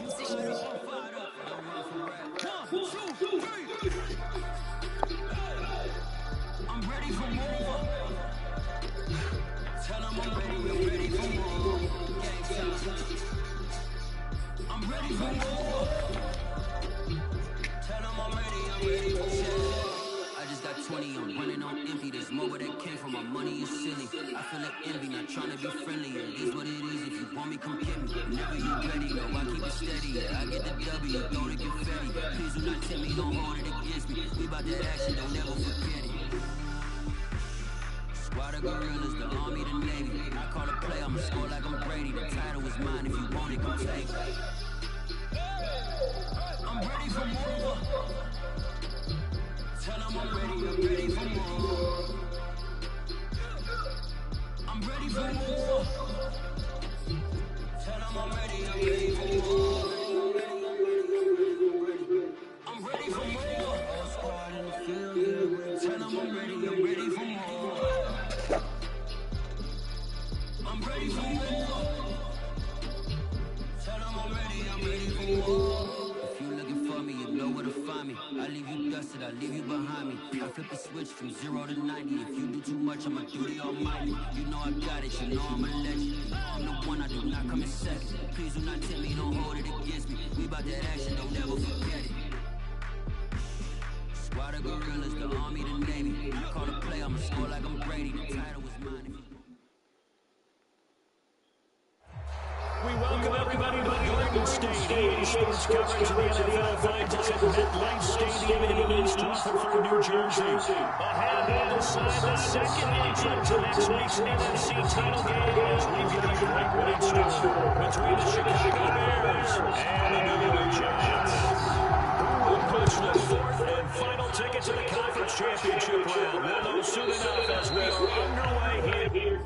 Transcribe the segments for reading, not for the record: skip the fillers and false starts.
I'm ready for more. Tell them I'm ready for more. Gang time. I'm ready for more. Tell them I'm ready for more. I just got 20, I'm running on empty. There's more where that came from, my money is silly. I feel like envy, not trying to be friendly. It is what it is, if you want me, come get me. Whenever you ready, no, I keep it steady. Yeah, I get the W, throw the confetti. Please do not tempt me, don't hold it against me. We about that action, don't never forget it. Squad of gorillas, the army, the navy. I call a play, I'ma score like I'm Brady. The title is mine, if you want it, come take it. I'm ready for more. Tell them I'm ready for more. I'm ready for more. Tell them I'm ready for more. I'm ready for more. All squad in the field, yeah. Tell them I'm ready for more. I'm ready for more. Tell them I'm ready for more. If you looking for me, you know where to find me. I leave you dusted, I leave you behind me. I flip the switch from 0 to 90. If you do too much, I'ma do the almighty. You know I got it, you know I'm a legend. You know I'm the one, I do not come in second. Please do not tempt me, don't hold it against me. We about that action, don't never forget it. Squad of gorillas, the army, the navy. I call a play, I'ma score like I'm Brady. The title was mine. We welcome everybody to Garden State Sports coverage of the NFL Finals at MetLife Stadium in East Rutherford, New Jersey. Ahead on the side, the second entrant to next week's NFC title game as we've got a great one in store between the Chicago Bears and the New York Giants. Who will punch the fourth and final ticket to the conference championship round? We'll know soon enough as we are underway here.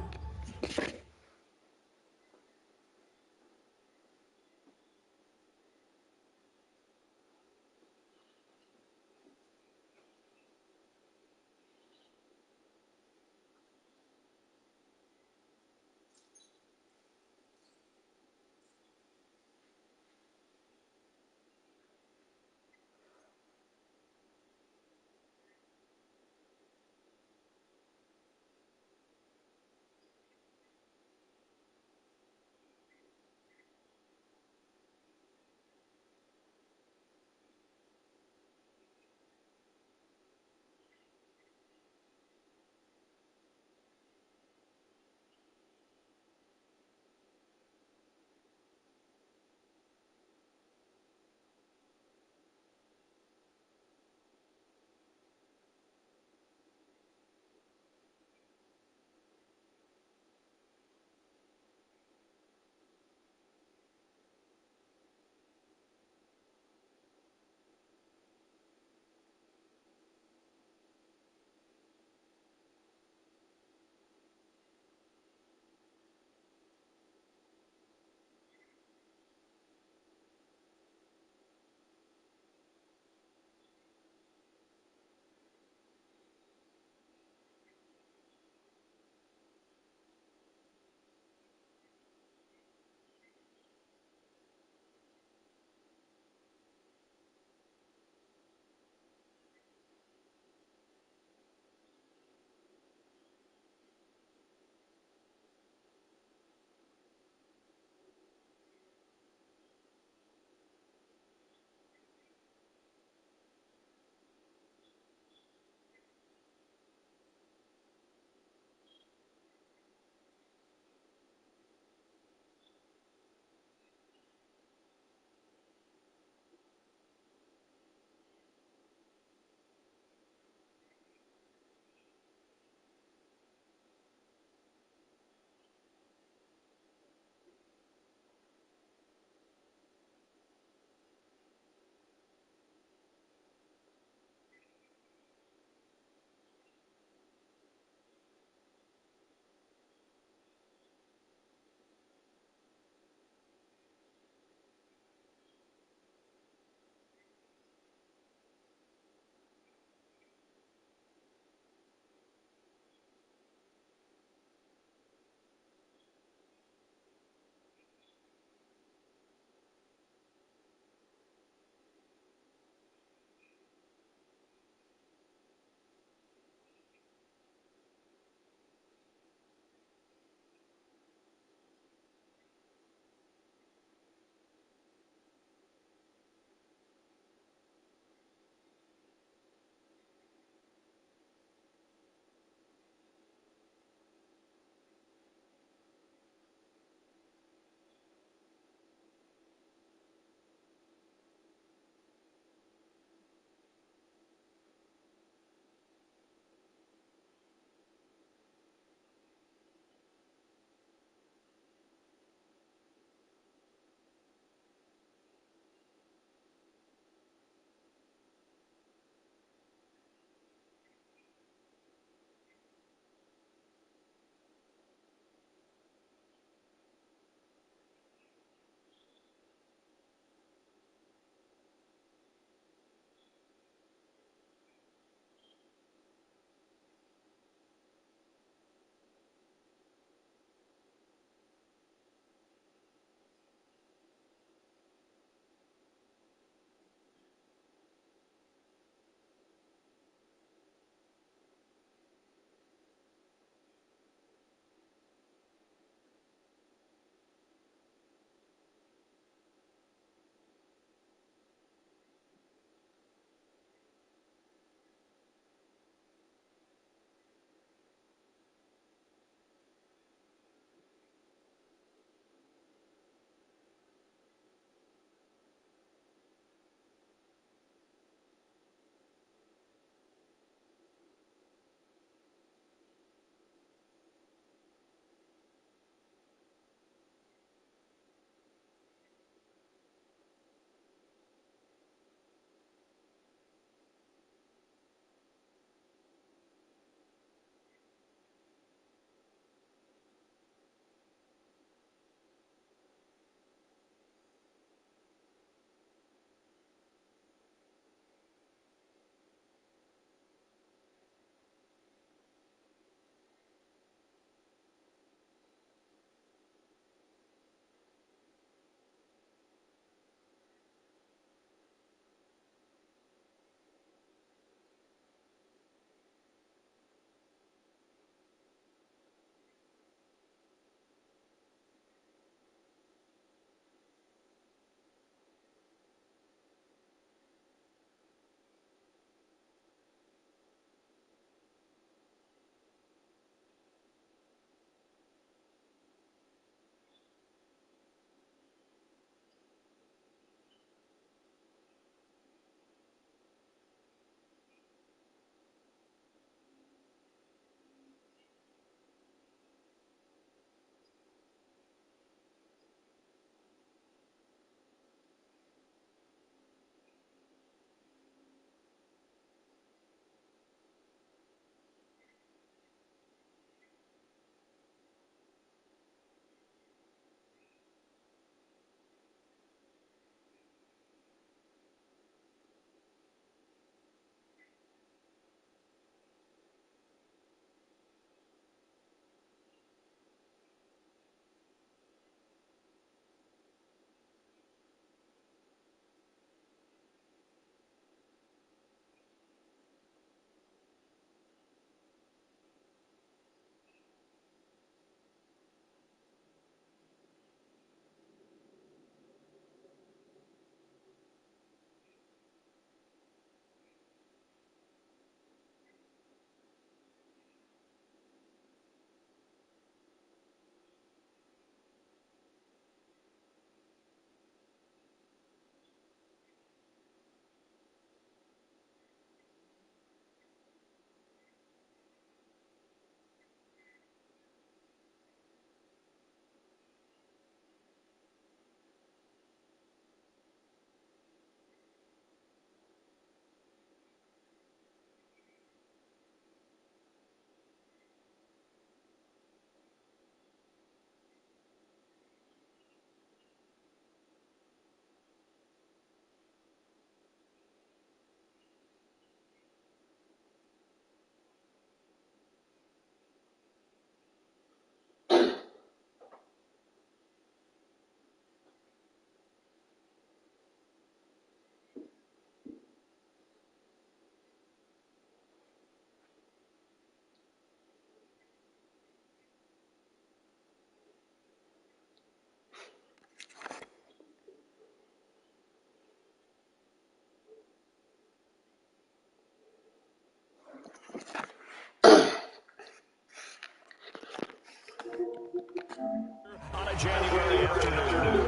January afternoon.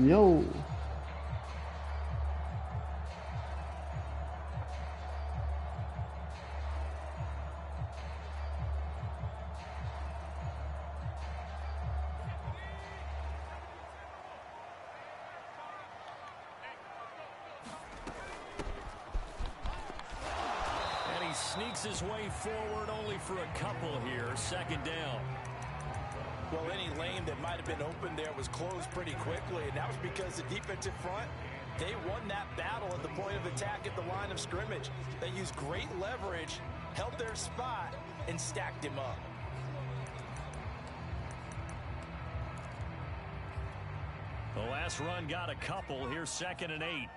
Yo. And he sneaks his way forward only for a couple here. Second down. Well, any lane that might have been open there was closed pretty quickly, and that was because the defensive front, they won that battle at the point of attack at the line of scrimmage. They used great leverage, held their spot, and stacked him up. The last run got a couple. Here's 2nd and 8.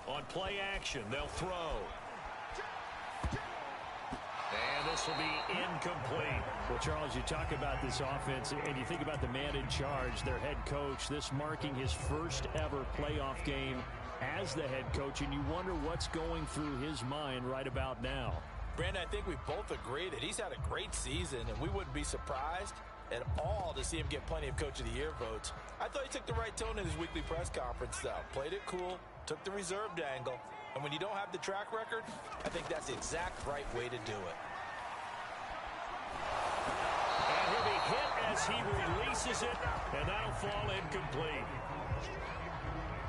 On play action, they'll throw. And this will be incomplete. Well, Charles, you talk about this offense, and you think about the man in charge, their head coach, this marking his first ever playoff game as the head coach, and you wonder what's going through his mind right about now. Brandon, I think we both agree that he's had a great season, and we wouldn't be surprised at all to see him get plenty of Coach of the Year votes. I thought he took the right tone in his weekly press conference, though. Played it cool, took the reserved angle, and when you don't have the track record, I think that's the exact right way to do it. And he'll be hit as he releases it, and that'll fall incomplete.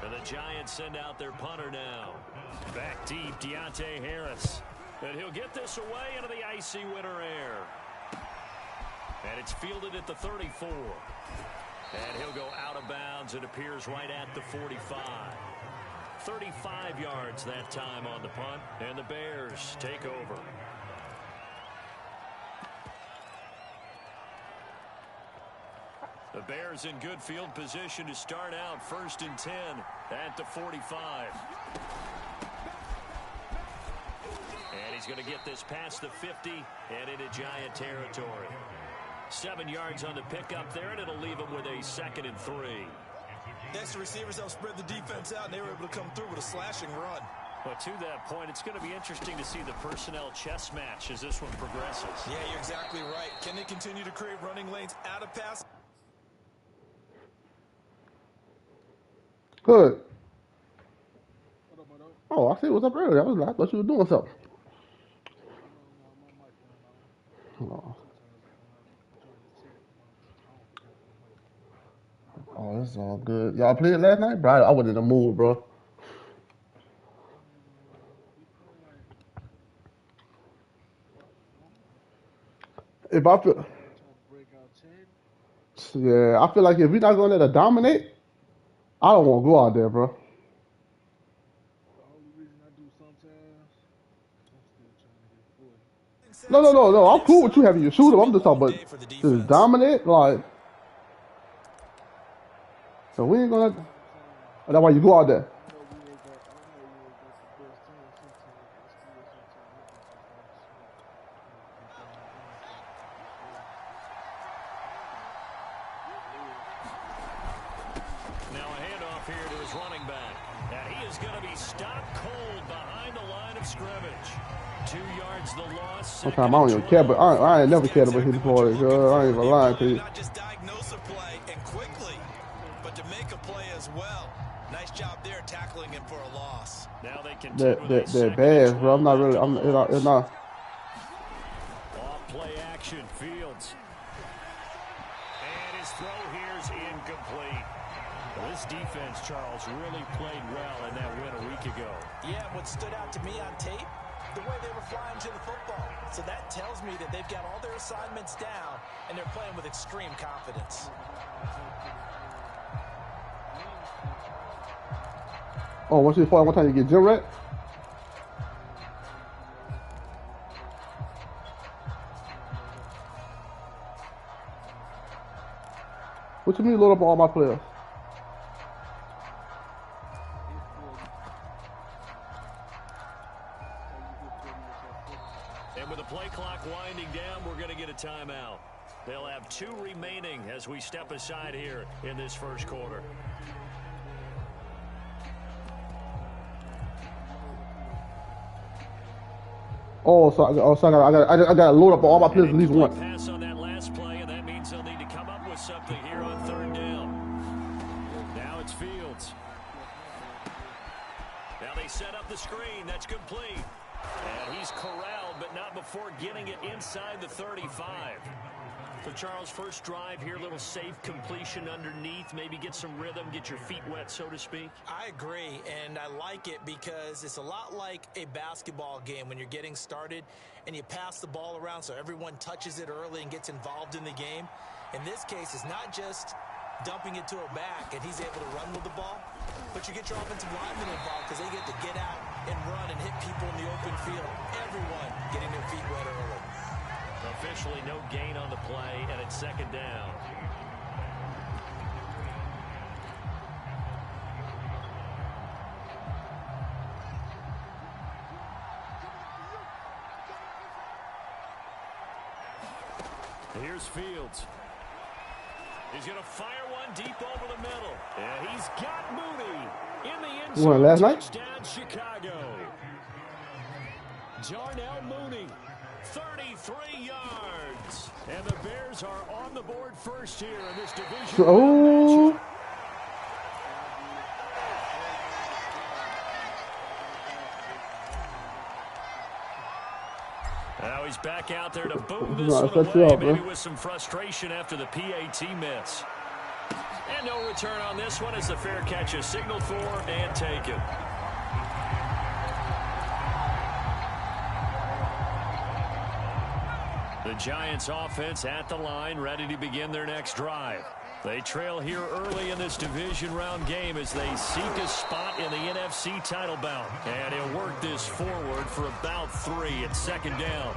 And the Giants send out their punter now. Back deep, Deontay Harris. And he'll get this away into the icy winter air. And it's fielded at the 34. And he'll go out of bounds. It appears right at the 45. 35 yards that time on the punt. And the Bears take over. The Bears in good field position to start out 1st and 10 at the 45. And he's going to get this past the 50 and into Giant territory. 7 yards on the pickup there, and it'll leave him with a 2nd and 3. Next, the receivers helped spread the defense out, and they were able to come through with a slashing run. But to that point, it's going to be interesting to see the personnel chess match as this one progresses. Yeah, you're exactly right. Can they continue to create running lanes out of pass? Good. Oh, I see what's up earlier. I thought you were doing something. Oh, this is all good. Y'all played last night, bro? I was in the mood, bro. If I feel, yeah, I feel like if we're not gonna let her dominate, I don't want to go out there, bro. No. I'm cool with you having your shooter. I'm just talking about just dominate, like. So we ain't gonna. That's why you go out there. Now a handoff here to his running back. And he is going to be stopped cold behind the line of scrimmage. 2 yards the loss. Sometimes I don't even care, but I ain't never cared about his boys. I ain't even lying to you. Not just diagnose a play and quickly, but to make a play as well. Nice job there tackling him for a loss. Now they continue They're bad, bro. I'm not really. It's not. Off play action, Fields. And his throw here is incomplete. Well, this defense, Charles, really played well in that win a week ago. Yeah, what stood out to me on tape, the way they were flying to the football. So that tells me that they've got all their assignments down, and they're playing with extreme confidence. Oh, what's your fault? One time you get Jim Rat? What you mean load up all my players? And with the play clock winding down, we're going to get a timeout. They'll have 2 remaining as we step aside here in this first quarter. So I got to load up all my players at least once. Pass on that last play, and that means they'll need to come up with something here on 3rd down. Now it's Fields. Now they set up the screen. That's complete. And he's corralled, but not before getting it inside the 35. So, Charles, first drive here, little safe completion underneath, maybe get some rhythm, get your feet wet, so to speak. I agree, and I like it because it's a lot like a basketball game when you're getting started and you pass the ball around so everyone touches it early and gets involved in the game. In this case, it's not just dumping it to a back and he's able to run with the ball, but you get your offensive linemen involved because they get to get out and run and hit people in the open field. Everyone getting their feet wet early. Officially no gain on the play, and it's 2nd down. Here's Fields. He's going to fire one deep over the middle. And he's got Mooney in the end zone. Last night? Touchdown, Chicago. Darnell Mooney. 33 yards. And the Bears are on the board first here in this division. Oh. Now he's back out there to boom this one away, maybe with some frustration after the PAT miss. And no return on this one as the fair catch is signaled for and taken. The Giants offense at the line, ready to begin their next drive. They trail here early in this division round game as they seek a spot in the NFC title bout. And he'll work this forward for about 3 at 2nd down.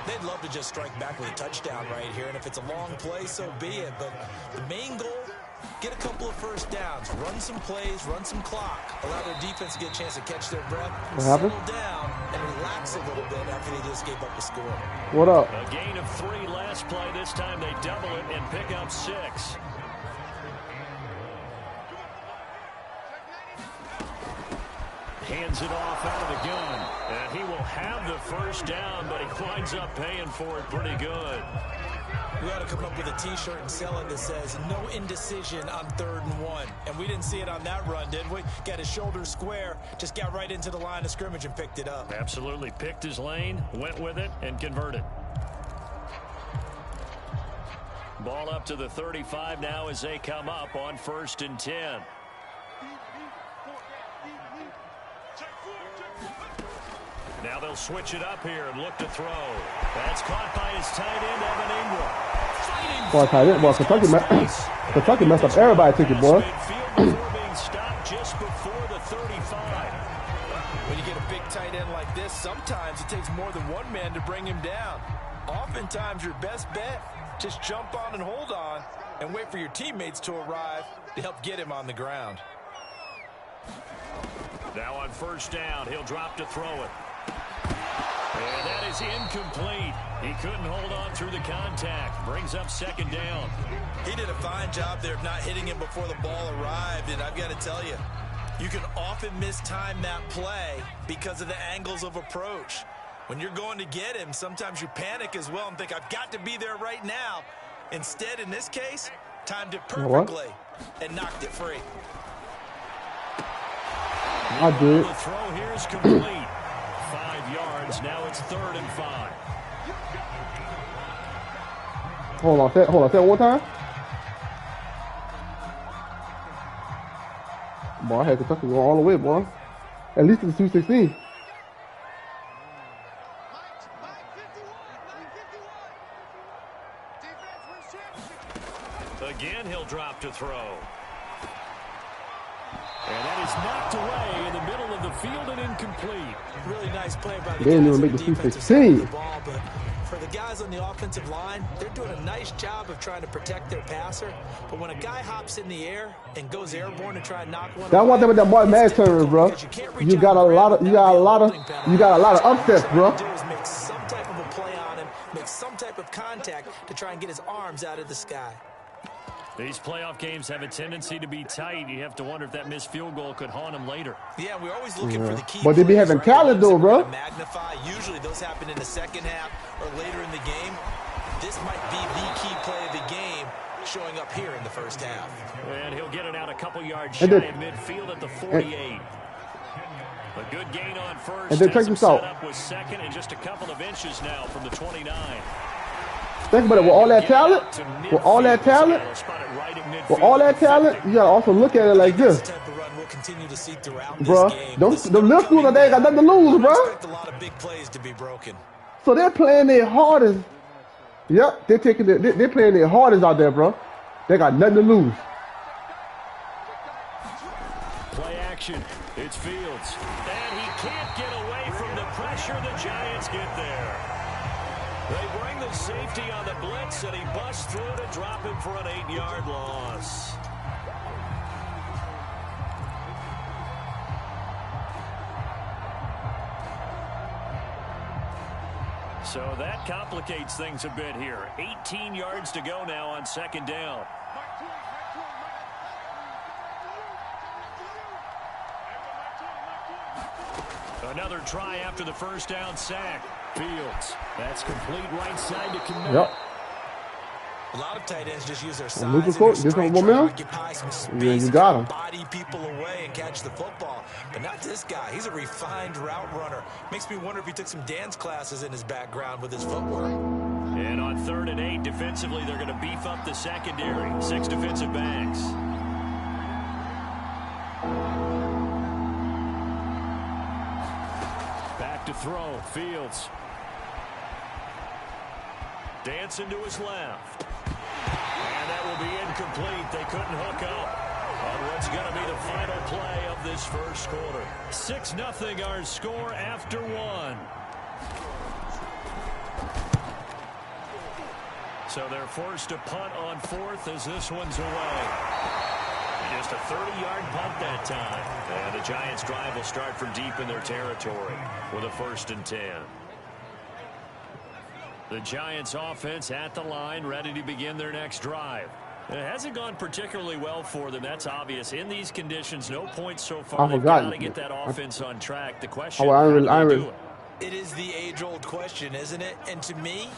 They'd love to just strike back with a touchdown right here, and if it's a long play, so be it. But the main goal, get a couple of first downs, run some plays, run some clock, allow their defense to get a chance to catch their breath, settle down, and relax a little bit after they just gave up the score. What up? A gain of 3 last play. This time they double it and pick up 6. Hands it off out of the gun. And he will have the first down, but he winds up paying for it pretty good. We ought to come up with a T-shirt and sell it that says, no indecision on 3rd and 1. And we didn't see it on that run, did we? Got his shoulders square, just got right into the line of scrimmage and picked it up. Absolutely. Picked his lane, went with it, and converted. Ball up to the 35 now as they come up on 1st and 10. Now they'll switch it up here and look to throw. That's caught by his tight end, Evan Ingram. Boy, tight end, boy, Kentucky messed up everybody ticket, boy. Before being stopped just before the 35. When you get a big tight end like this, sometimes it takes more than one man to bring him down. Oftentimes, your best bet, just jump on and hold on and wait for your teammates to arrive to help get him on the ground. Now on 1st down, he'll drop to throw it. And that is incomplete. He couldn't hold on through the contact. Brings up 2nd down. He did a fine job there of not hitting him before the ball arrived, and I've got to tell you, you can often mistime that play because of the angles of approach. When you're going to get him, sometimes you panic as well and think, I've got to be there right now. Instead, in this case, timed it perfectly and knocked it free. I did. The throw here is complete. 5 yards. Now it's 3rd and 5. Hold on, say it one time. Boy, I had Kentucky go all the way, boy. At least it's 216. Again, he'll drop to throw. And that is knocked away in the middle of the field and incomplete. Really nice play by the They didn't guys even make on the the defensive 16. side of the ball, but for the guys on the offensive line, they're doing a nice job of trying to protect their passer. But when a guy hops in the air and goes airborne to try and knock one That's away, one thing with that Martin it's Madden tournament, bro. difficult because you can't reach You out got a and grab lot of him. you That'd got be a a lot of holding penalty. you got a lot of So what upsets, they're bro. trying to do is make some type of a play on him, make some type of contact to try and get his arms out of the sky. These playoff games have a tendency to be tight. You have to wonder if that missed field goal could haunt him later. Yeah, we're always looking for the key But they be plays, having right? talent The though, ones that we're bro. gonna magnify. Usually those happen in the second half or later in the game. This might be the key play of the game showing up here in the first half. And he'll get it out a couple yards shy And of then- midfield at the 48. A good gain on first. And then has check him this out. set up with second and just a couple of inches now from the 29. Think about it. With all that talent, with all that talent, They'll spot it right at midfield. with all that talent, you gotta also look at it like this, This type of run we'll continue to see throughout this bro. game. Them This is them never lift schools, coming they ain't got down. nothing to lose, Don't bro. expect a lot of big plays to be broken. So they're playing their hardest. Yep, they're taking they're playing their hardest out there, bro. They got nothing to lose. Play action. It's Fields. And he can't get away from the pressure. The Giants get there. They bring the safety on the blitz, and he busts through to drop him for an 8-yard loss. So that complicates things a bit here. 18 yards to go now on second down. Another try after the first down sack. Fields. That's complete right side to commit. Yep. A lot of tight ends just use their size Luka and their Court, strength different to momentum. occupy some Yeah, space you and got kind him. of body people away and catch the football. But not this guy. He's a refined route runner. Makes me wonder if he took some dance classes in his background with his footwork. And on 3rd and 8, defensively, they're going to beef up the secondary. 6 defensive backs. Back to throw. Fields. Dancing to his left. And that will be incomplete. They couldn't hook up on what's going to be the final play of this first quarter. 6-0 our score after 1. So they're forced to punt on 4th as this one's away. Just a 30-yard punt that time. And the Giants' drive will start from deep in their territory with a 1st and 10. The Giants' offense at the line, ready to begin their next drive. It hasn't gone particularly well for them. That's obvious. In these conditions, no points so far. They've got to get that offense on track. The question, how do they do it? It is the age-old question, isn't it? And to me,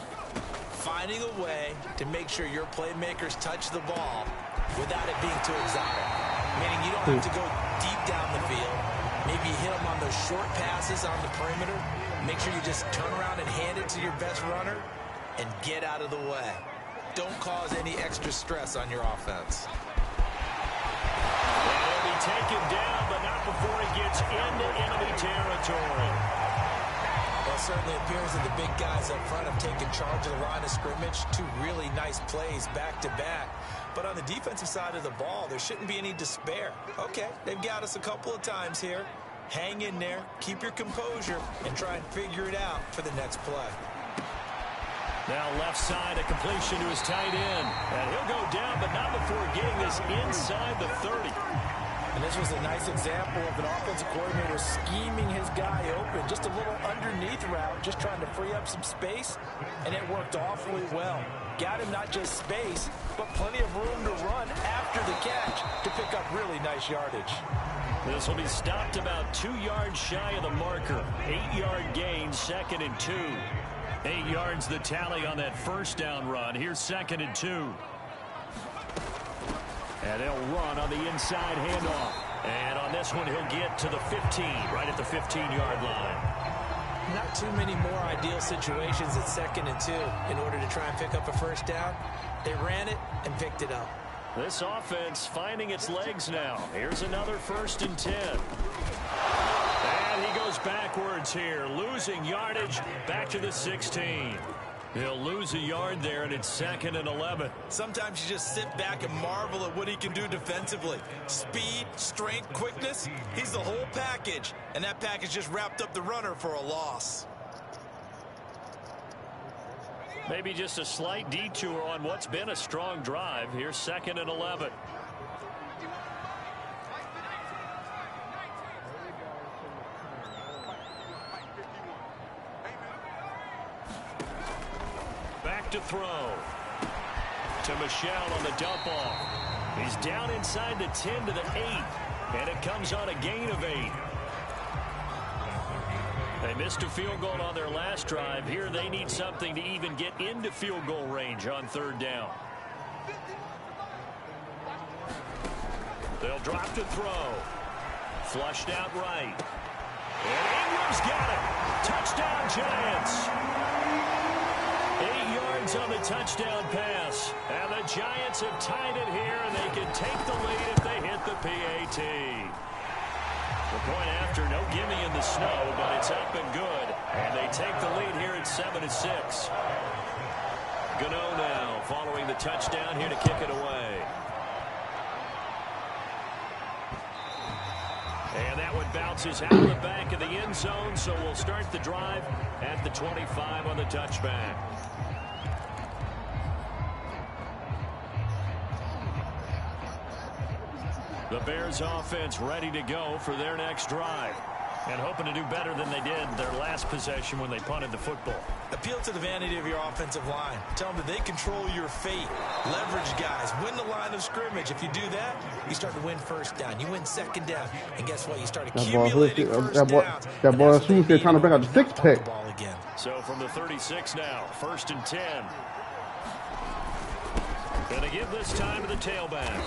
finding a way to make sure your playmakers touch the ball without it being too exotic. Meaning you don't have to go deep down the field. Maybe hit them on those short passes on the perimeter. Make sure you just turn around and hand it to your best runner and get out of the way. Don't cause any extra stress on your offense. He'll be taken down, but not before he gets into enemy territory. Well, it certainly appears that the big guys up front have taken charge of the line of scrimmage. 2 really nice plays back-to-back. But on the defensive side of the ball, there shouldn't be any despair. Okay, they've got us a couple of times here. Hang in there, keep your composure, and try and figure it out for the next play. Now left side, a completion to his tight end. And he'll go down, but not before getting this inside the 30. And this was a nice example of an offensive coordinator scheming his guy open. Just a little underneath route, just trying to free up some space, and it worked awfully well. Got him not just space, but plenty of room to run after the catch to pick up really nice yardage. This will be stopped about 2 yards shy of the marker. 8-yard gain, 2nd and 2. 8 yards the tally on that first down run. Here's 2nd and 2. And they'll run on the inside handoff. And on this one, he'll get to the 15, right at the 15-yard line. Not too many more ideal situations at 2nd and 2 in order to try and pick up a first down. They ran it and picked it up. This offense finding its legs now. Here's another 1st and 10. And he goes backwards here, losing yardage back to the 16. He'll lose a yard there, and it's 2nd and 11. Sometimes you just sit back and marvel at what he can do defensively. Speed, strength, quickness, he's the whole package. And that package just wrapped up the runner for a loss. Maybe just a slight detour on what's been a strong drive. Here's 2nd and 11. Back to throw. To Michel on the dump off. He's down inside the 10 to the 8. And it comes on a gain of 8. They missed a field goal on their last drive. Here they need something to even get into field goal range on 3rd down. They'll drop to throw. Flushed out right. And Ingram's got it. Touchdown Giants. 8 yards on the touchdown pass. And the Giants have tied it here, and they can take the lead if they hit the PAT. The point after, no gimme in the snow, but it's up and good. And they take the lead here at 7-6. Gano now following the touchdown here to kick it away. And that one bounces out of the back of the end zone, so we'll start the drive at the 25 on the touchback. The Bears offense ready to go for their next drive. And hoping to do better than they did their last possession when they punted the football. Appeal to the vanity of your offensive line. Tell them that they control your fate. Leverage guys. Win the line of scrimmage. If you do that, you start to win 1st down. You win 2nd down. And guess what? You start accumulating first downs. That boy Shoes there trying to bring out the 6-pack. So from the 36 now, 1st and 10. Going to give this time to the tailback.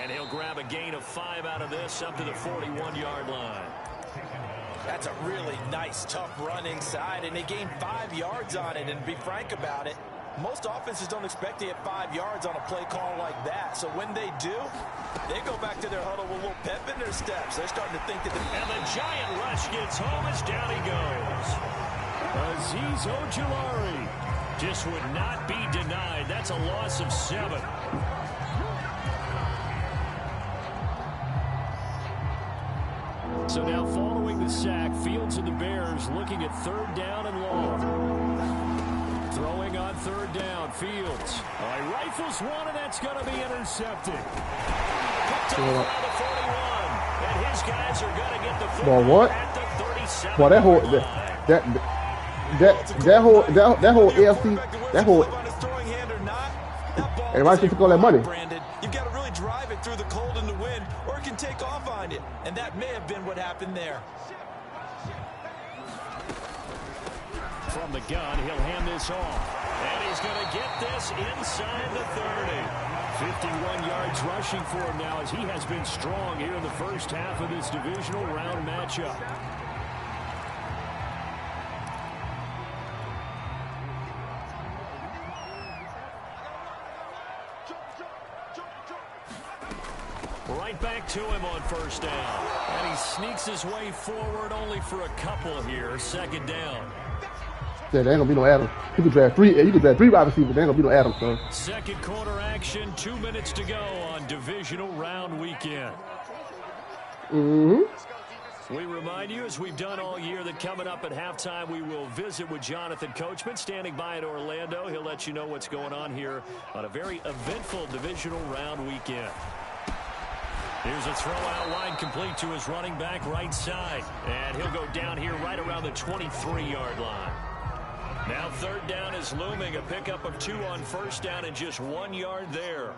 And he'll grab a gain of 5 out of this up to the 41-yard line. That's a really nice, tough run inside, and they gained 5 yards on it. And to be frank about it, most offenses don't expect to get 5 yards on a play call like that. So when they do, they go back to their huddle with a little pep in their steps. They're starting to think that and the giant rush gets home as down he goes. Azeez Ojulari just would not be denied. That's a loss of 7. So now following the sack, Fields and the Bears looking at 3rd down and long. Throwing on 3rd down, Fields. He rifles one, and that's going to be intercepted. Picked off around the 41. And his guys are going to get the football at the 37. Well, that whole AFC, that whole. Everybody should take all that money. You've got to really drive it through the cold and the wind, or it can take off on you. And that may have been what happened there. From the gun, he'll hand this off. And he's going to get this inside the 30. 51 yards rushing for him now, as he has been strong here in the first half of this divisional round matchup. Right back to him on 1st down. And he sneaks his way forward only for a couple here. 2nd down. Yeah, there ain't gonna be no Adams. You could draft 3 wide receivers, there ain't gonna be no Adams, son. 2nd quarter action, 2 minutes to go on divisional round weekend. We remind you, as we've done all year, that coming up at halftime, we will visit with Jonathan Coachman, standing by in Orlando. He'll let you know what's going on here on a very eventful divisional round weekend. Here's a throw out wide, complete to his running back right side. And he'll go down here right around the 23-yard line. Now 3rd down is looming. A pickup of 2 on 1st down and just 1 yard there.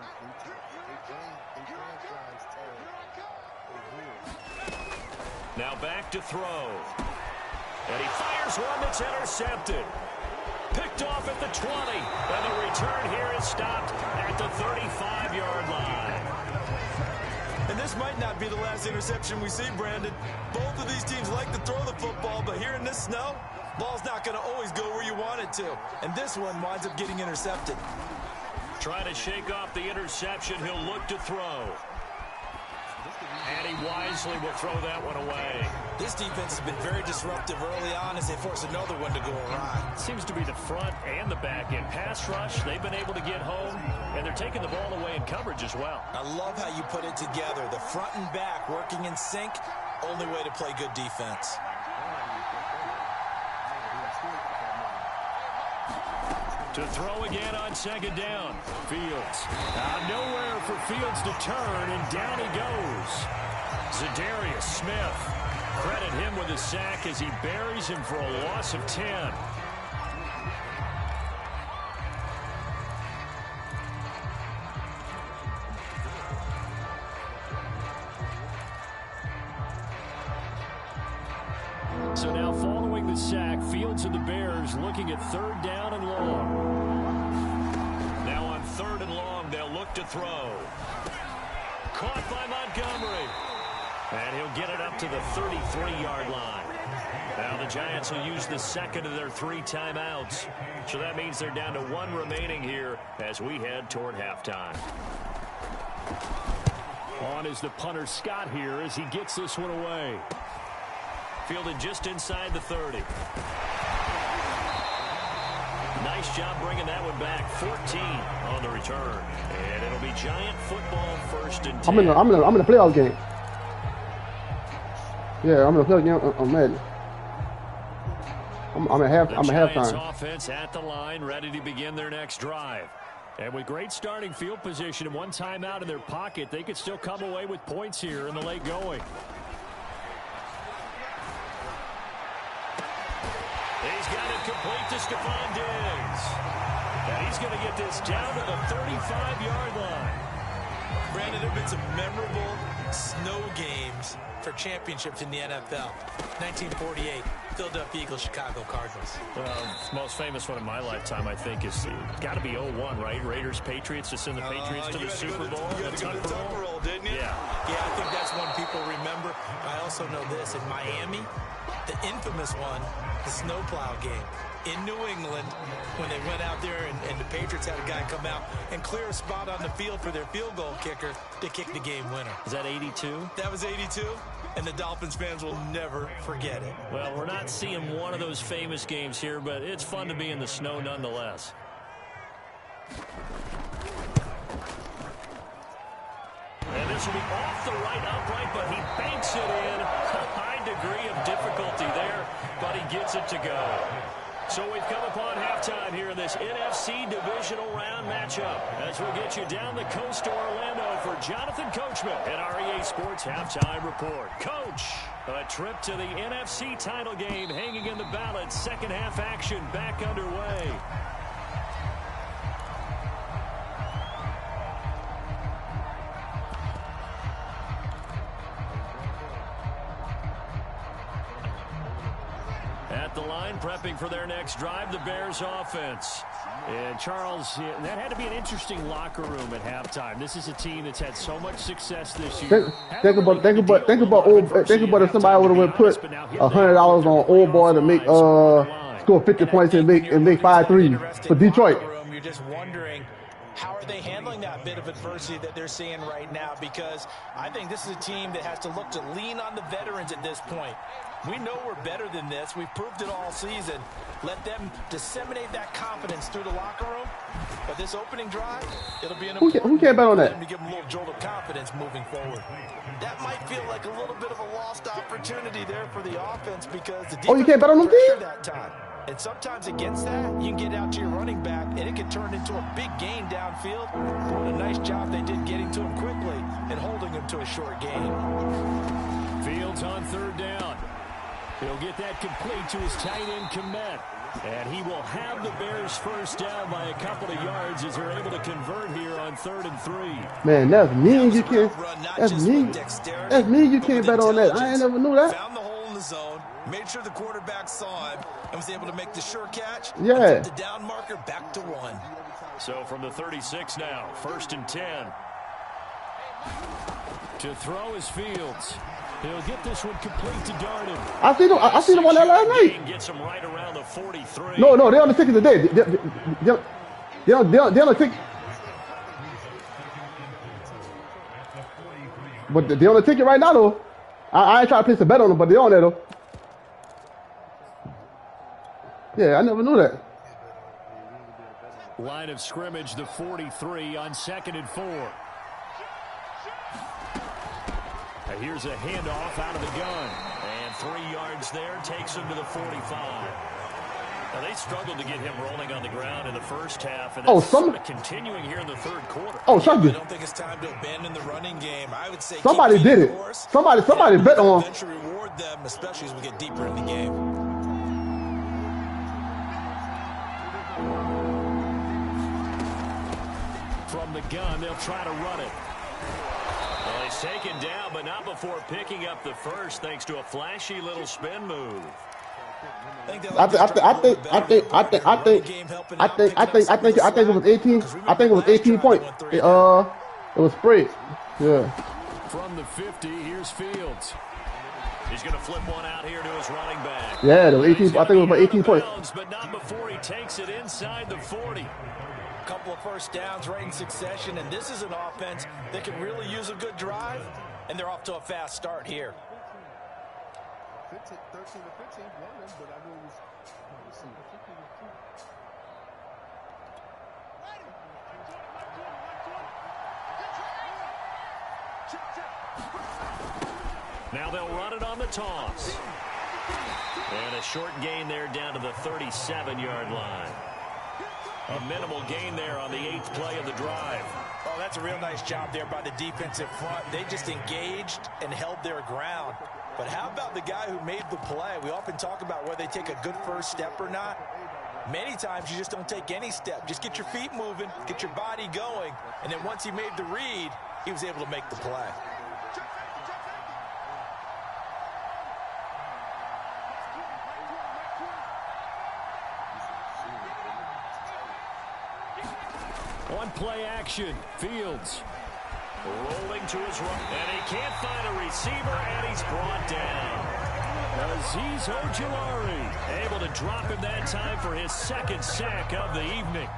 Now back to throw. And he fires one that's intercepted. Picked off at the 20. And the return here is stopped at the 35-yard line. And this might not be the last interception we see, Brandon. Both of these teams like to throw the football, but here in this snow, ball's not going to always go where you want it to. And this one winds up getting intercepted. Trying to shake off the interception. He'll look to throw. And he wisely will throw that one away. This defense has been very disruptive early on as they force another one to go awry. Seems to be the front and the back end. Pass rush, they've been able to get home, and they're taking the ball away in coverage as well. I love how you put it together. The front and back working in sync, only way to play good defense. To throw again on second down. Fields. Nowhere for Fields to turn, and down he goes. Zadarius Smith. Credit him with a sack as he buries him for a loss of 10. So now following the sack, Fields and the Bears looking at third down and long. Now on third and long, they'll look to throw. Caught by Montgomery. And he'll get it up to the 33-yard line. Now the Giants will use the second of their 3 timeouts. So that means they're down to 1 remaining here as we head toward halftime. On is the punter Scott here as he gets this one away. Fielded just inside the 30. Nice job bringing that one back. 14 on the return. And it'll be Giant football first and 10. I'm in the playoff game. Yeah, I'm in the playoff game. I'm mad. I'm at halftime. Offense at the line, ready to begin their next drive. And with great starting field position and 1 timeout in their pocket, they could still come away with points here in the late going. He's got it complete to Stephon Diggs. And he's going to get this down to the 35-yard line. Brandon, there have been some memorable snow games for championships in the NFL. 1948, Philadelphia Eagles, Chicago Cardinals. Most famous one in my lifetime, I think, is got to be 01, right? Raiders, Patriots, to send the Patriots to the Super Bowl. You had to go to the Tucker Roll, didn't you? Yeah. Yeah, I think that's one people remember. I also know this. In Miami, the infamous one, the snowplow game. In New England, when they went out there and the Patriots had a guy come out and clear a spot on the field for their field goal kicker to kick the game winner. Is that 82? That was 82, and the Dolphins fans will never forget it. Well, we're not seeing one of those famous games here, but it's fun to be in the snow nonetheless. And this will be off the right upright, but he banks it in. A high degree of difficulty there, but he gets it to go. So we've come upon halftime here in this NFC Divisional Round matchup as we'll get you down the coast to Orlando for Jonathan Coachman at our EA Sports Halftime Report. Coach, a trip to the NFC title game hanging in the balance. Second half action back underway. At the line, prepping for their next drive, the Bears offense. And Charles, that had to be an interesting locker room at halftime. This is a team that's had so much success this year. Think about if somebody would have put $100 on Old Boy to make score 50 points and make 5 threes for Detroit. You're just wondering, how are they handling that bit of adversity that they're seeing right now? Because I think this is a team that has to look to lean on the veterans at this point. We know we're better than this. We've proved it all season. Let them disseminate that confidence through the locker room. But this opening drive, it'll be an who can't bet on that? to give them a little jolt of confidence moving forward. That might feel like a little bit of a lost opportunity there for the offense because the defense you can't bet on them, pressure team? that time. And sometimes against that, you can get out to your running back, and it can turn into a big gain downfield. What a nice job they did getting to him quickly and holding him to a short gain. Fields on third down. He'll get that complete to his tight end, Kmet. And he will have the Bears first down by a couple of yards as they're able to convert here on 3rd and 3. Man, that's mean you can't. That's mean you can't bet on that. I ain't never knew that. Found the hole in the zone, made sure the quarterback saw him, and was able to make the sure catch. Yeah. And put the down marker back to 1. So from the 36 now, 1st and 10. To throw is Fields. He'll get this one complete to Darden. I seen them on that last night. Gets him right around the 43. No, they're on the ticket today. They're on the ticket. But they on the ticket right now, though. I ain't trying to place a bet on them, but they on there, though. Yeah, I never knew that. Line of scrimmage, the 43 on 2nd and 4. Now here's a handoff out of the gun. And 3 yards there, takes him to the 45. Now they struggled to get him rolling on the ground in the first half, and that's sort of continuing here in the third quarter. Oh, something. I don't think it's time to abandon the running game. I would say somebody did it. Somebody bet on. Eventually reward them, especially as we get deeper in the game. From the gun, they'll try to run it. Well, he's taken down, but not before picking up the first, thanks to a flashy little spin move. I think it was 18. I think it was 18 points. It was spread. Yeah. From the 50, here's Fields. He's going to flip one out here to his running back. Yeah, it was 18. I think it was about 18 points. But not before he takes it inside the 40. A couple of first downs right in succession, and this is an offense that can really use a good drive, and they're off to a fast start here. 13 to 15, but I know it was, let's see, 15 to 2. Now they'll run it on the toss. And a short gain there down to the 37-yard line. A minimal gain there on the 8th play of the drive. Oh, that's a real nice job there by the defensive front. They just engaged and held their ground. But how about the guy who made the play? We often talk about whether they take a good first step or not. Many times you just don't take any step. Just get your feet moving, get your body going, and then once he made the read, he was able to make the play. On play action, Fields rolling to his right, and he can't find a receiver, and he's brought down. Azeez Ojulari able to drop him that time for his 2nd sack of the evening.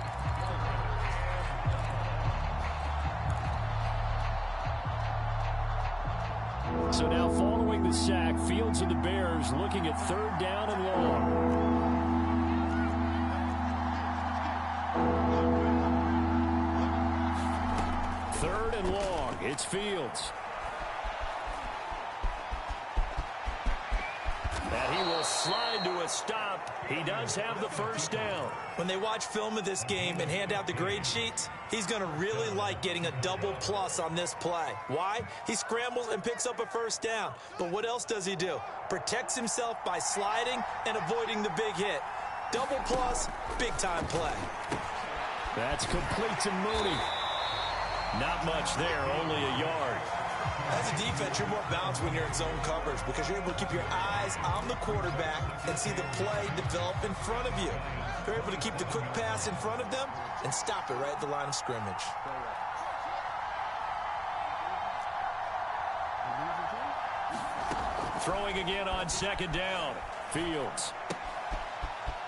So now following the sack, Fields and the Bears looking at 3rd down and long. It's Fields. And he will slide to a stop. He does have the first down. When they watch film of this game and hand out the grade sheets, he's going to really like getting a double plus on this play. Why? He scrambles and picks up a first down. But what else does he do? Protects himself by sliding and avoiding the big hit. Double plus, big time play. That's complete to Mooney. Not much there, only a yard. As a defense, you're more balanced when you're in zone coverage because you're able to keep your eyes on the quarterback and see the play develop in front of you. You're able to keep the quick pass in front of them and stop it right at the line of scrimmage. Throwing again on 2nd down. Fields.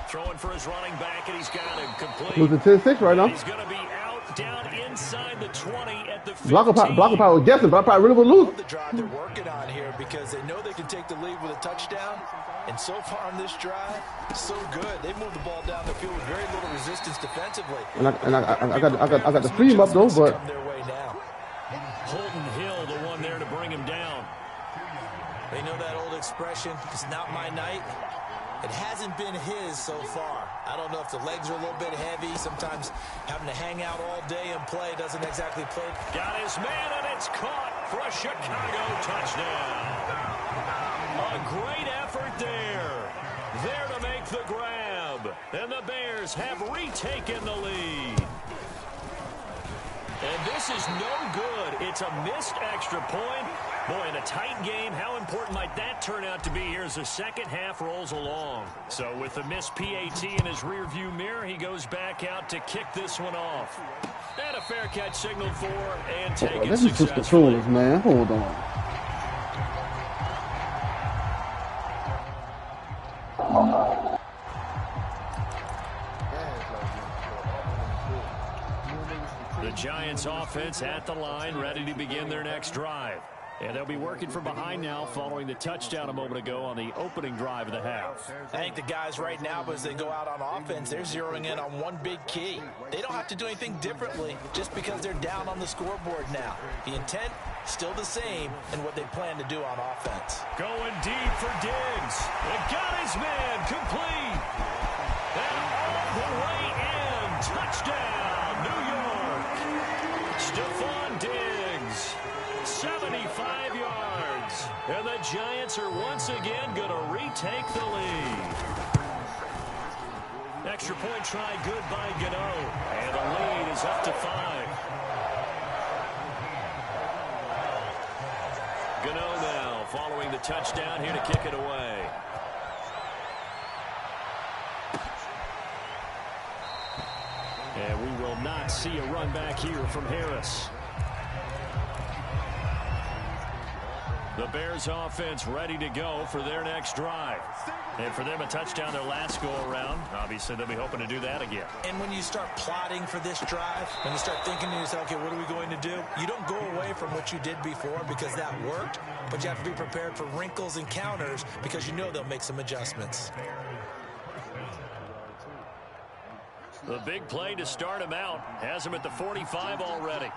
Throwing for his running back, and he's got him complete. Losing 10-6 right now. He's going to be out down inside the 20 at the 15. Blocker probably was guessing, but I probably really would lose. The drive they're working on here because they know they can take the lead with a touchdown. And so far on this drive, so good. They moved the ball down the field with very little resistance defensively. And I got the stream up though, but come their way now. Holton Hill, the one there to bring him down. They know that old expression, it's not my night. It hasn't been his so far. I don't know if the legs are a little bit heavy. Sometimes having to hang out all day and play doesn't exactly play. Got his man, and it's caught for a Chicago touchdown. A great effort there. There to make the grab. And the Bears have retaken the lead. And this is no good. It's a missed extra point. Boy, in a tight game, how important might that turn out to be here as the second half rolls along? So with the missed PAT in his rearview mirror, he goes back out to kick this one off. And a fair catch signal for and take it this is just controllers, man. Hold on. The Giants offense at the line, ready to begin their next drive. And they'll be working from behind now following the touchdown a moment ago on the opening drive of the half. I think the guys right now, as they go out on offense, they're zeroing in on one big key. They don't have to do anything differently just because they're down on the scoreboard now. The intent, still the same in what they plan to do on offense. Going deep for Diggs. They got his man complete. And all the way in. Touchdown, New York. Stephon Diggs. 75 yards. And the Giants are once again going to retake the lead. Extra point try good by Gano. And the lead is up to 5. Gano now following the touchdown here to kick it away. And we will not see a run back here from Harris. The Bears offense ready to go for their next drive. And for them, a touchdown their last go-around. Obviously, they'll be hoping to do that again. And when you start plotting for this drive, when you start thinking to yourself, okay, what are we going to do? You don't go away from what you did before because that worked, but you have to be prepared for wrinkles and counters because you know they'll make some adjustments. The big play to start him out has him at the 45 already.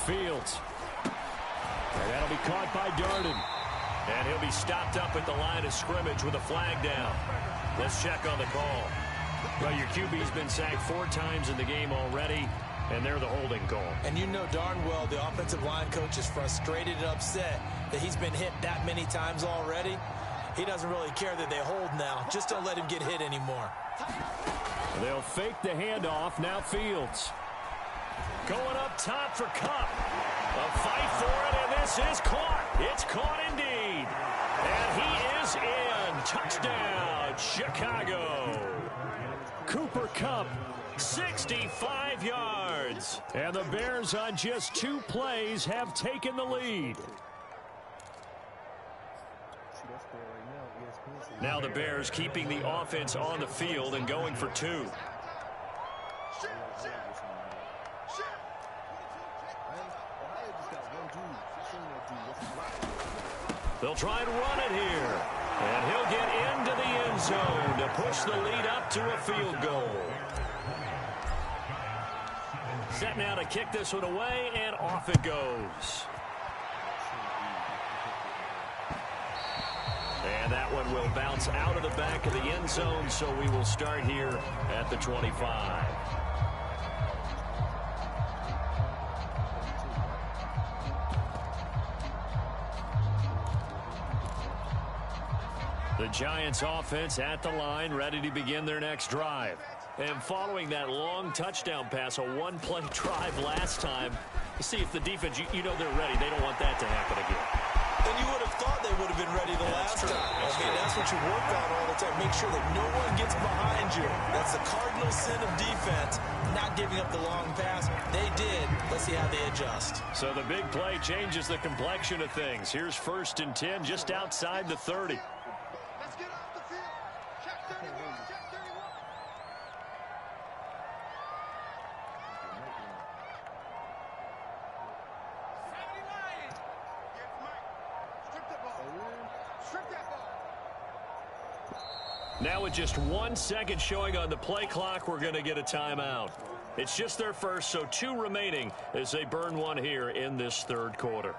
Fields. And that'll be caught by Darden. And he'll be stopped up at the line of scrimmage with a flag down. Let's check on the call. Well, your QB's been sacked 4 times in the game already, and they're the holding call. And you know darn well the offensive line coach is frustrated and upset that he's been hit that many times already. He doesn't really care that they hold now. Just don't let him get hit anymore. They'll fake the handoff. Now Fields. Going up top for Kupp. A fight for it, and this is caught. It's caught indeed. And he is in. Touchdown, Chicago. Cooper Kupp, 65 yards. And the Bears on just 2 plays have taken the lead. Now the Bears keeping the offense on the field and going for 2. They'll try and run it here. And he'll get into the end zone to push the lead up to a field goal. Set now to kick this one away, and off it goes. And that one will bounce out of the back of the end zone, so we will start here at the 25. The Giants offense at the line, ready to begin their next drive. And following that long touchdown pass, a 1-play drive last time, you see if the defense, you know they're ready. They don't want that to happen again. And you would have thought they would have been ready the last time. That's what you work on all the time. Make sure that no one gets behind you. That's the cardinal sin of defense, not giving up the long pass. They did. Let's see how they adjust. So the big play changes the complexion of things. Here's 1st and 10 just outside the 30. Let's get off the field. Check 31. Check 31. Now with just 1 second showing on the play clock, we're going to get a timeout. It's just their first, so 2 remaining as they burn one here in this 3rd quarter.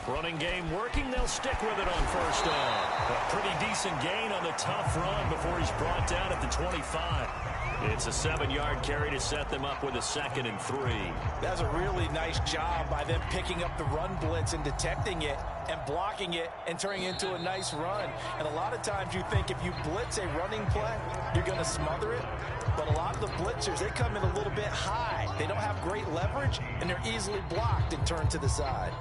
Running game working. They'll stick with it on 1st down. A pretty decent gain on the tough run before he's brought down at the 25. It's a 7-yard carry to set them up with a 2nd and 3. That's a really nice job by them picking up the run blitz and detecting it and blocking it and turning it into a nice run. And a lot of times you think if you blitz a running play, you're going to smother it. But a lot of the blitzers, they come in a little bit high. They don't have great leverage, and they're easily blocked and turned to the side.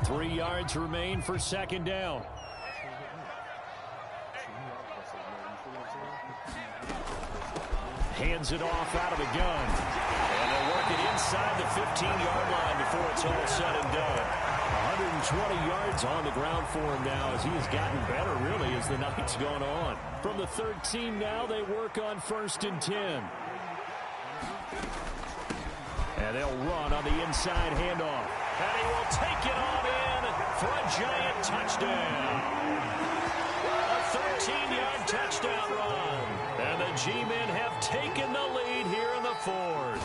Three yards remain for 2nd down. Hands it off out of the gun. And inside the 15-yard line before it's all said and done. 120 yards on the ground for him now as he has gotten better, really, as the night's gone on. From the 13 now, they work on 1st and 10. And they'll run on the inside handoff. And he will take it on in for a giant touchdown. A 13-yard touchdown run. And the G-men have taken the lead here in the 4th.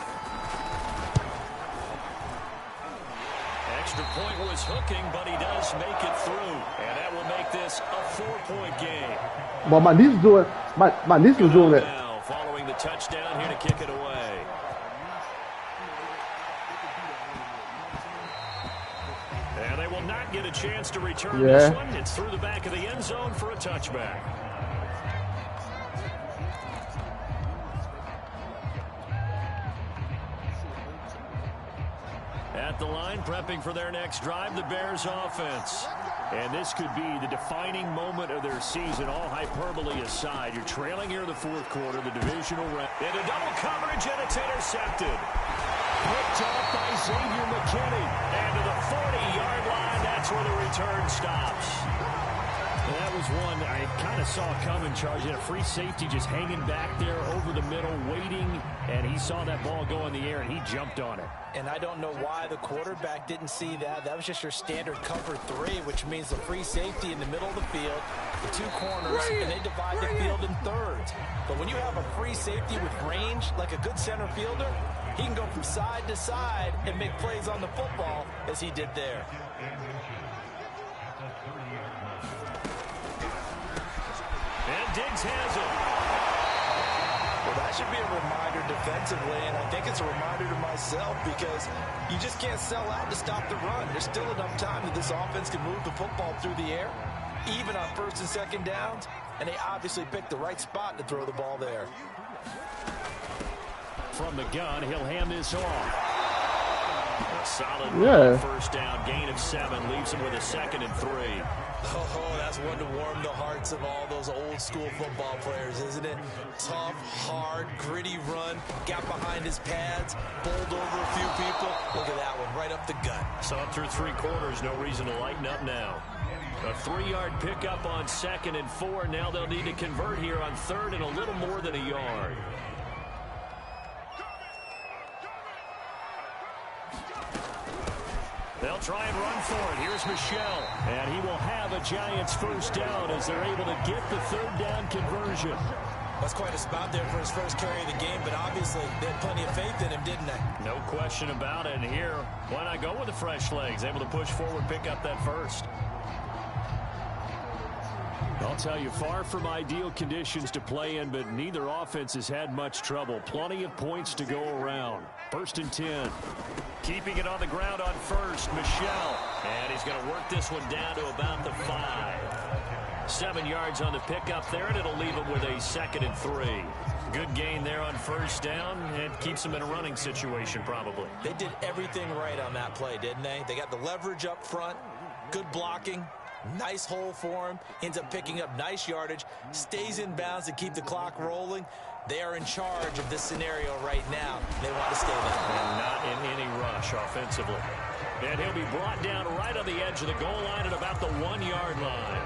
Extra point was hooking, but he does make it through. And that will make this a 4-point game. Well, my niece was doing my niece was doing it. Now, following the touchdown here to kick it away. And they will not get a chance to return this one. It's through the back of the end zone for a touchback. At the line, prepping for their next drive, the Bears offense. And this could be the defining moment of their season, all hyperbole aside. You're trailing here in the 4th quarter, the divisional round. Into double coverage, and it's intercepted. Picked off by Xavier McKinney. And to the 40-yard line, that's where the return stops. And that was one I kind of saw coming, Charles. He had a free safety just hanging back there over the middle, waiting, and he saw that ball go in the air, and he jumped on it. And I don't know why the quarterback didn't see that. That was just your standard cover 3, which means the free safety in the middle of the field, the 2 corners, and they divide the field in thirds. But when you have a free safety with range, like a good center fielder, he can go from side to side and make plays on the football as he did there. And Diggs has it. Well, that should be a reminder defensively, and I think it's a reminder to myself because you just can't sell out to stop the run. There's still enough time that this offense can move the football through the air, even on 1st and 2nd downs, and they obviously picked the right spot to throw the ball there. From the gun, he'll hand this off. A solid first down, gain of 7, leaves him with a 2nd and 3. Oh, that's one to warm the hearts of all those old-school football players, isn't it? Tough, hard, gritty run, got behind his pads, bowled over a few people. Look at that one, right up the gut. So up through 3 quarters, no reason to lighten up now. A 3-yard pickup on 2nd and 4. Now they'll need to convert here on 3rd and a little more than a yard. They'll try and run for it. Here's Michel. And he will have a Giants first down as they're able to get the 3rd down conversion. That's quite a spot there for his first carry of the game, but obviously they had plenty of faith in him, didn't they? No question about it. And here, why not go with the fresh legs? Able to push forward, pick up that first. I'll tell you, far from ideal conditions to play in, but neither offense has had much trouble. Plenty of points to go around. 1st and 10. Keeping it on the ground on 1st, Michel. And he's going to work this one down to about the 5. 7 yards on the pickup there, and it'll leave him with a 2nd and 3. Good gain there on 1st down. It keeps him in a running situation, probably. They did everything right on that play, didn't they? They got the leverage up front, good blocking, nice hole for him, ends up picking up nice yardage, stays in bounds to keep the clock rolling. They are in charge of this scenario right now. They want to stay there. And not in any rush offensively. And he'll be brought down right on the edge of the goal line at about the 1-yard line.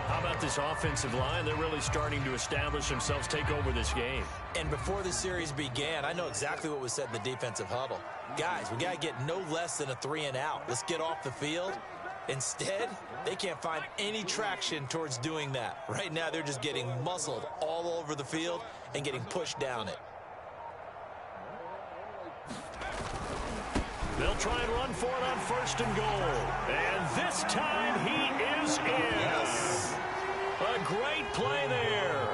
How about this offensive line? They're really starting to establish themselves, take over this game. And before the series began, I know exactly what was said in the defensive huddle. Guys, we got to get no less than a 3 and out. Let's get off the field. Instead, they can't find any traction towards doing that. Right now, they're just getting muscled all over the field and getting pushed down it. They'll try and run for it on 1st and goal. And this time he is in. Yes. A great play there.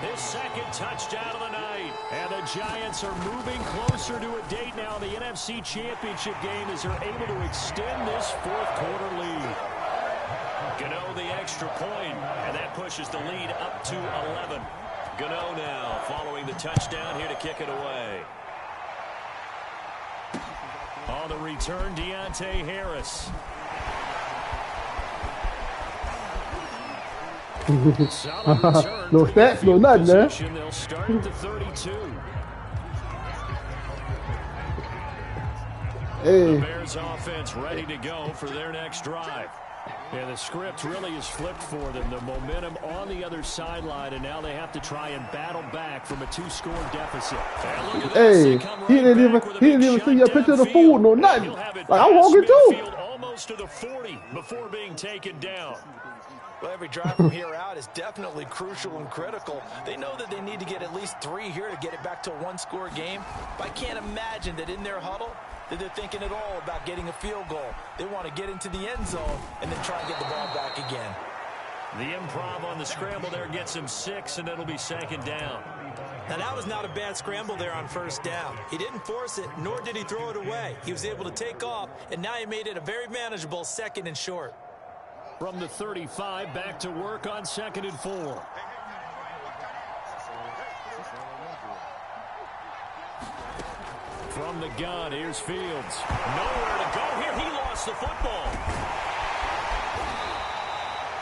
His 2nd touchdown of the night. And the Giants are moving closer to a date now in the NFC Championship game as they're able to extend this 4th quarter lead. Gano the extra point, and that pushes the lead up to 11. Gano now following the touchdown here to kick it away. On the return, Deontay Harris. No stats, no nothing there. They'll start at the 32. Hey. The Bears offense ready to go for their next drive. And the script really is flipped for them. The momentum on the other sideline, and now they have to try and battle back from a 2-score deficit. Hey, he didn't even see your picture of the food, no nothing. Like, I'm walking too. Almost to the 40 before being taken down. Well, every drive from here out is definitely crucial and critical. They know that they need to get at least 3 here to get it back to a 1-score game. But I can't imagine that in their huddle that they're thinking at all about getting a field goal. They want to get into the end zone and then try and get the ball back again. The improv on the scramble there gets him 6, and it'll be 2nd down. Now, that was not a bad scramble there on 1st down. He didn't force it, nor did he throw it away. He was able to take off, and now he made it a very manageable 2nd and short. From the 35, back to work on 2nd and 4. From the gun, here's Fields. Nowhere to go here. He lost the football.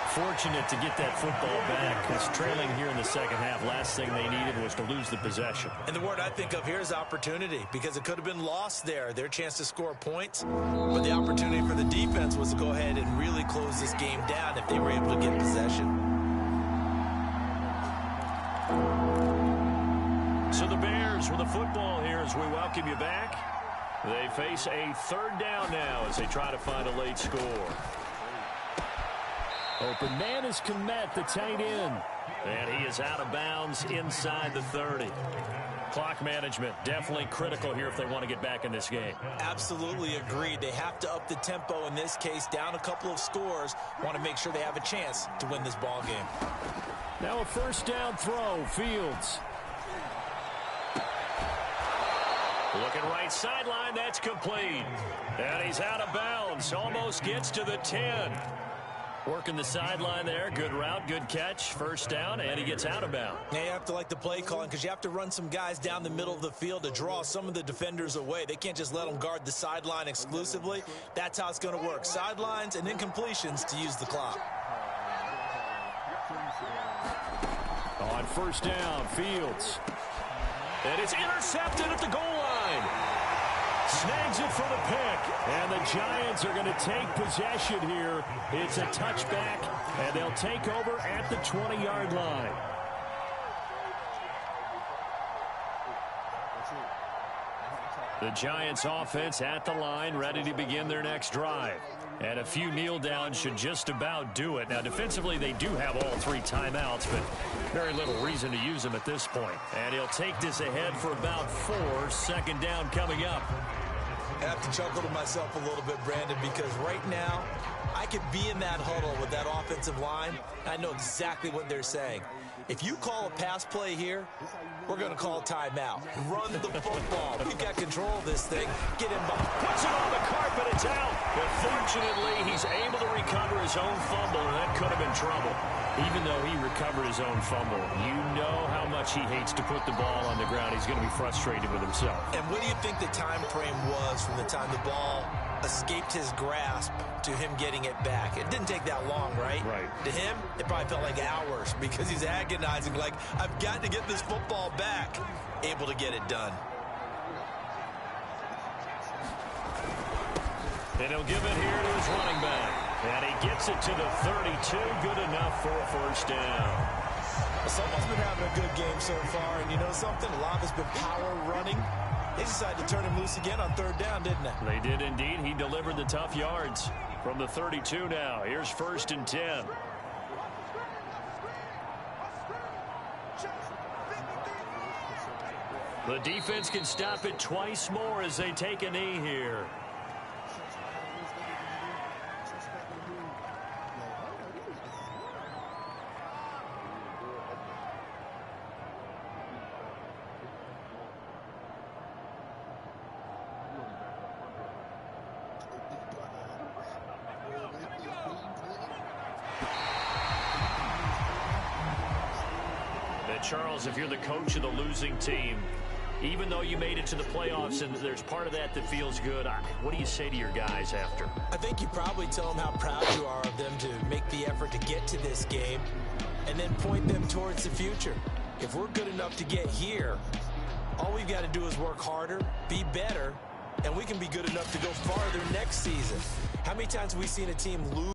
Fortunate to get that football back, because trailing here in the 2nd half, last thing they needed was to lose the possession. And the word I think of here is opportunity, because it could have been lost there, their chance to score points. But the opportunity for the defense was to go ahead and really close this game down if they were able to get possession. So the Bears with the football here as we welcome you back. They face a 3rd down now as they try to find a late score. Open man is Kmet, the tight end. And he is out of bounds inside the 30. Clock management definitely critical here if they want to get back in this game. Absolutely agreed. They have to up the tempo in this case, down a couple of scores. Want to make sure they have a chance to win this ball game. Now a 1st down throw, Fields. Looking right sideline, that's complete. And he's out of bounds, almost gets to the 10. Working the sideline there, good route, good catch, 1st down, and he gets out of bounds. Now you have to like the play calling, because you have to run some guys down the middle of the field to draw some of the defenders away. They can't just let them guard the sideline exclusively. That's how it's going to work. Sidelines and incompletions to use the clock. On 1st down, Fields. And it's intercepted at the goal line. Snags it for the pick. And the Giants are going to take possession here. It's a touchback, and they'll take over at the 20-yard line. The Giants offense at the line, ready to begin their next drive. And a few kneel downs should just about do it. Now, defensively, they do have all 3 timeouts, but very little reason to use them at this point. And he'll take this ahead for about 4. 2nd down coming up. I have to chuckle to myself a little bit, Brandon, because right now I could be in that huddle with that offensive line. I know exactly what they're saying. If you call a pass play here, we're going to call timeout. Run the football. We've got control of this thing. Get him behind. Puts it on the carpet. It's out. But fortunately, he's able to recover his own fumble, and that could have been trouble. Even though he recovered his own fumble, you know how much he hates to put the ball on the ground. He's going to be frustrated with himself. And what do you think the time frame was from the time the ball escaped his grasp to him getting it back? It didn't take that long, right? Right. To him, it probably felt like hours, because he's agonizing, like, I've got to get this football back. Able to get it done. And he'll give it here to his running back. And he gets it to the 32. Good enough for a 1st down. Well, someone's been having a good game so far, and you know something? A lot has been power running. They decided to turn him loose again on 3rd down, didn't they? They did indeed. He delivered the tough yards. From the 32 now, here's 1st and 10. The defense can stop it twice more as they take a knee here. Charles, if you're the coach of the losing team, even though you made it to the playoffs and there's part of that that feels good, what do you say to your guys after? I think you probably tell them how proud you are of them to make the effort to get to this game and then point them towards the future. If we're good enough to get here, all we've got to do is work harder, be better, and we can be good enough to go farther next season. How many times have we seen a team lose?